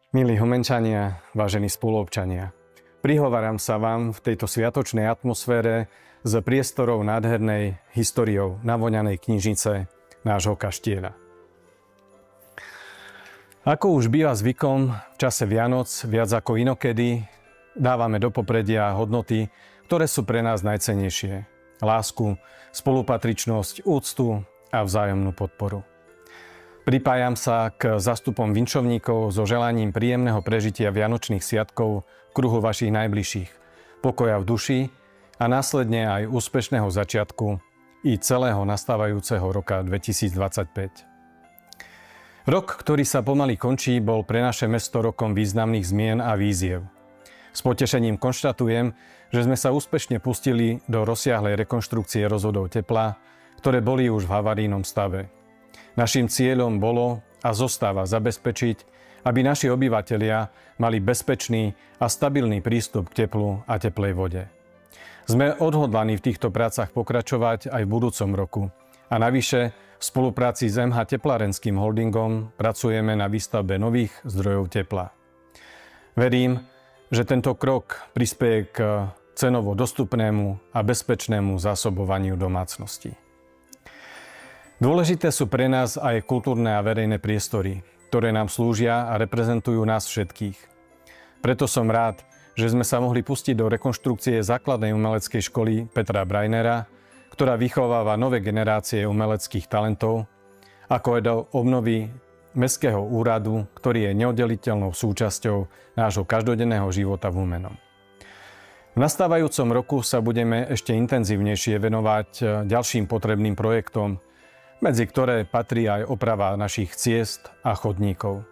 Milí Humenčania, vážení spoluobčania, prihováram sa vám v tejto sviatočnej atmosfére z priestorov nádhernej históriou navoňanej knižnice nášho kaštieľa. Ako už býva zvykom, v čase Vianoc viac ako inokedy dávame do popredia hodnoty, ktoré sú pre nás najcennejšie. Lásku, spolupatričnosť, úctu a vzájomnú podporu. Pripájam sa k zastupom vinšovníkov so želaním príjemného prežitia vianočných sviatkov v kruhu vašich najbližších, pokoja v duši a následne aj úspešného začiatku i celého nastávajúceho roka 2025. Rok, ktorý sa pomaly končí, bol pre naše mesto rokom významných zmien a víziev. S potešením konštatujem, že sme sa úspešne pustili do rozsiahlej rekonštrukcie rozvodov tepla, ktoré boli už v havarijnom stave. Naším cieľom bolo a zostáva zabezpečiť, aby naši obyvatelia mali bezpečný a stabilný prístup k teplu a teplej vode. Sme odhodlaní v týchto prácach pokračovať aj v budúcom roku a navyše v spolupráci s MH Teplárenským holdingom pracujeme na výstavbe nových zdrojov tepla. Verím, že tento krok prispeje k cenovo dostupnému a bezpečnému zásobovaniu domácností. Dôležité sú pre nás aj kultúrne a verejné priestory, ktoré nám slúžia a reprezentujú nás všetkých. Preto som rád, že sme sa mohli pustiť do rekonštrukcie základnej umeleckej školy Petra Brajnera, ktorá vychováva nové generácie umeleckých talentov, ako aj do obnovy mestského úradu, ktorý je neoddeliteľnou súčasťou nášho každodenného života v Humennom. V nastávajúcom roku sa budeme ešte intenzívnejšie venovať ďalším potrebným projektom, medzi ktoré patrí aj oprava našich ciest a chodníkov,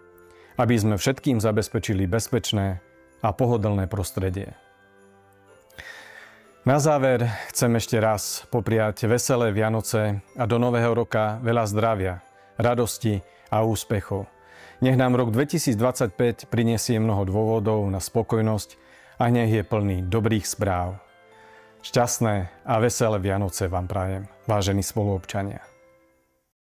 aby sme všetkým zabezpečili bezpečné a pohodlné prostredie. Na záver chcem ešte raz popriať veselé Vianoce a do nového roka veľa zdravia, radosti a úspechov. Nech nám rok 2025 prinesie mnoho dôvodov na spokojnosť a nech je plný dobrých správ. Šťastné a veselé Vianoce vám prajem, vážení spoluobčania.